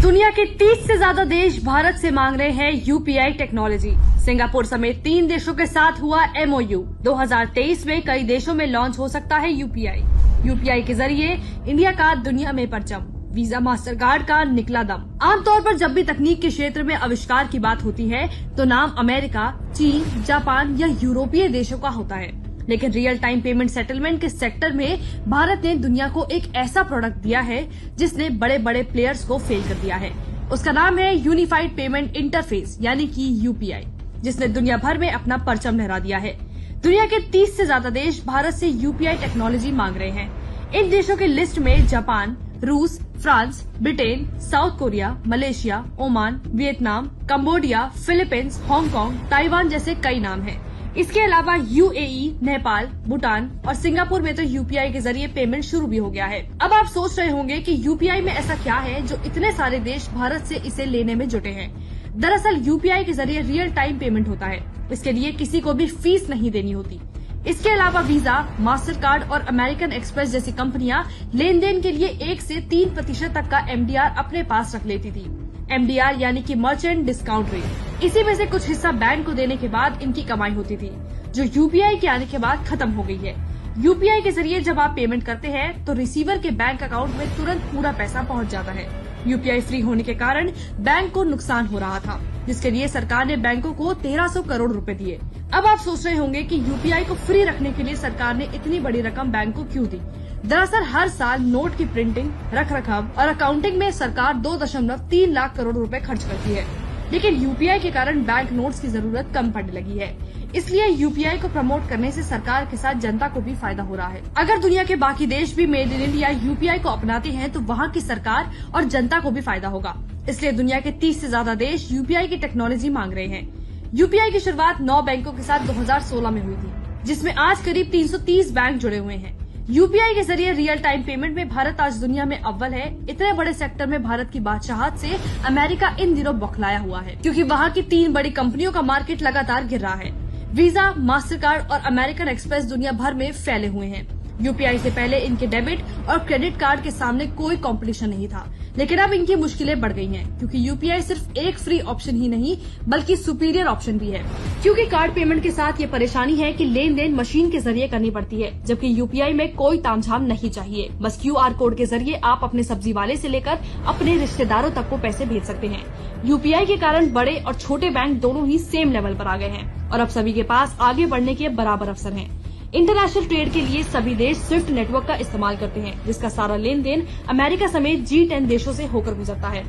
दुनिया के 30 से ज्यादा देश भारत से मांग रहे हैं यूपीआई टेक्नोलॉजी। सिंगापुर समेत 3 देशों के साथ हुआ एमओयू। 2023 में कई देशों में लॉन्च हो सकता है यूपीआई। यूपीआई के जरिए इंडिया का दुनिया में परचम, वीजा मास्टर कार्ड का निकला दम। आमतौर पर जब भी तकनीक के क्षेत्र में आविष्कार की बात होती है तो नाम अमेरिका, चीन, जापान या यूरोपीय देशों का होता है, लेकिन रियल टाइम पेमेंट सेटलमेंट के सेक्टर में भारत ने दुनिया को एक ऐसा प्रोडक्ट दिया है जिसने बड़े बड़े प्लेयर्स को फेल कर दिया है। उसका नाम है यूनिफाइड पेमेंट इंटरफेस यानी कि यूपीआई, जिसने दुनिया भर में अपना परचम लहरा दिया है। दुनिया के 30 से ज्यादा देश भारत से यूपीआई टेक्नोलॉजी मांग रहे हैं। इन देशों की लिस्ट में जापान, रूस, France, Britain, south Korea, Malaysia, Oman, Vietnam, Cambodia, Philippines, Hong Kong, Taiwan जैसे कई नाम हैं। इसके अलावा यूएई, नेपाल, भूटान और सिंगापुर में तो यूपीआई के जरिए पेमेंट शुरू भी हो गया है। अब आप सोच रहे होंगे कि यूपीआई में ऐसा क्या है जो इतने सारे देश भारत से इसे लेने में जुटे हैं। दरअसल यूपीआई के जरिए रियल टाइम पेमेंट होता है। इसके लिए किसी को भी फीस नहीं देनी होती। इसके अलावा वीजा, मास्टर कार्ड और अमेरिकन एक्सप्रेस जैसी कंपनियां लेन देन के लिए 1 से 3% तक का एमडीआर अपने पास रख लेती थी। एमडीआर यानी कि मर्चेंट डिस्काउंट रेट। इसी में से कुछ हिस्सा बैंक को देने के बाद इनकी कमाई होती थी, जो यूपीआई के आने के बाद खत्म हो गई है। यूपीआई के जरिए जब आप पेमेंट करते हैं तो रिसीवर के बैंक अकाउंट में तुरंत पूरा पैसा पहुंच जाता है। यूपीआई फ्री होने के कारण बैंक को नुकसान हो रहा था, जिसके लिए सरकार ने बैंकों को 1300 करोड़ रुपए दिए। अब आप सोच रहे होंगे कि यूपीआई को फ्री रखने के लिए सरकार ने इतनी बड़ी रकम बैंक को क्यों दी। दरअसल हर साल नोट की प्रिंटिंग, रखरखाव और अकाउंटिंग में सरकार 2.3 लाख करोड़ रुपए खर्च करती है, लेकिन यूपीआई के कारण बैंक नोट्स की जरूरत कम पड़ने लगी है। इसलिए यूपीआई को प्रमोट करने से सरकार के साथ जनता को भी फायदा हो रहा है। अगर दुनिया के बाकी देश भी मेड इन इंडिया यूपीआई को अपनाते हैं तो वहाँ की सरकार और जनता को भी फायदा होगा। इसलिए दुनिया के 30 से ज्यादा देश यूपीआई की टेक्नोलॉजी मांग रहे हैं। यूपीआई की शुरुआत 9 बैंकों के साथ 2016 में हुई थी, जिसमें आज करीब 330 बैंक जुड़े हुए हैं। यूपीआई के जरिए रियल टाइम पेमेंट में भारत आज दुनिया में अव्वल है। इतने बड़े सेक्टर में भारत की बादशाहत से अमेरिका इन दिनों बौखलाया हुआ है, क्योंकि वहाँ की 3 बड़ी कंपनियों का मार्केट लगातार गिर रहा है। वीजा, मास्टर कार्ड और अमेरिकन एक्सप्रेस दुनिया भर में फैले हुए हैं। यूपीआई से पहले इनके डेबिट और क्रेडिट कार्ड के सामने कोई कंपटीशन नहीं था, लेकिन अब इनकी मुश्किलें बढ़ गई हैं, क्योंकि यूपीआई सिर्फ एक फ्री ऑप्शन ही नहीं बल्कि सुपीरियर ऑप्शन भी है। क्योंकि कार्ड पेमेंट के साथ ये परेशानी है कि लेन देन मशीन के जरिए करनी पड़ती है, जबकि यूपीआई में कोई तामझाम नहीं चाहिए। बस क्यूआर कोड के जरिए आप अपने सब्जी वाले से लेकर अपने रिश्तेदारों तक को पैसे भेज सकते हैं। यूपीआई के कारण बड़े और छोटे बैंक दोनों ही सेम लेवल पर आ गए हैं और अब सभी के पास आगे बढ़ने के बराबर अवसर हैं। इंटरनेशनल ट्रेड के लिए सभी देश स्विफ्ट नेटवर्क का इस्तेमाल करते हैं, जिसका सारा लेन देन अमेरिका समेत G10 देशों से होकर गुजरता है।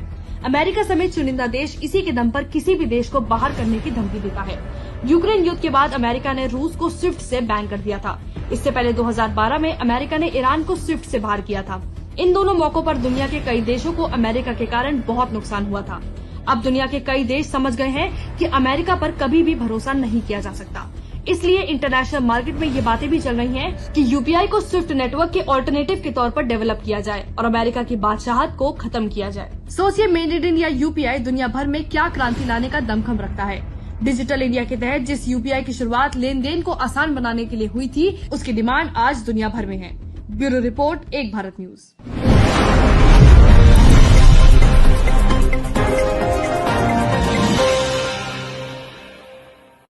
अमेरिका समेत चुनिंदा देश इसी के दम पर किसी भी देश को बाहर करने की धमकी देता है। यूक्रेन युद्ध के बाद अमेरिका ने रूस को स्विफ्ट से बैन कर दिया था। इससे पहले 2012 में अमेरिका ने ईरान को स्विफ्ट से बाहर किया था। इन दोनों मौकों पर दुनिया के कई देशों को अमेरिका के कारण बहुत नुकसान हुआ था। अब दुनिया के कई देश समझ गए हैं कि अमेरिका पर कभी भी भरोसा नहीं किया जा सकता। इसलिए इंटरनेशनल मार्केट में ये बातें भी चल रही हैं कि यूपीआई को स्विफ्ट नेटवर्क के ऑल्टरनेटिव के तौर पर डेवलप किया जाए और अमेरिका की बादशाहत को खत्म किया जाए। सोचिए, मेड इन इंडिया यूपीआई दुनिया भर में क्या क्रांति लाने का दमखम रखता है। डिजिटल इंडिया के तहत जिस यूपीआई की शुरुआत लेन देन को आसान बनाने के लिए हुई थी, उसकी डिमांड आज दुनिया भर में है। ब्यूरो रिपोर्ट, एक भारत न्यूज।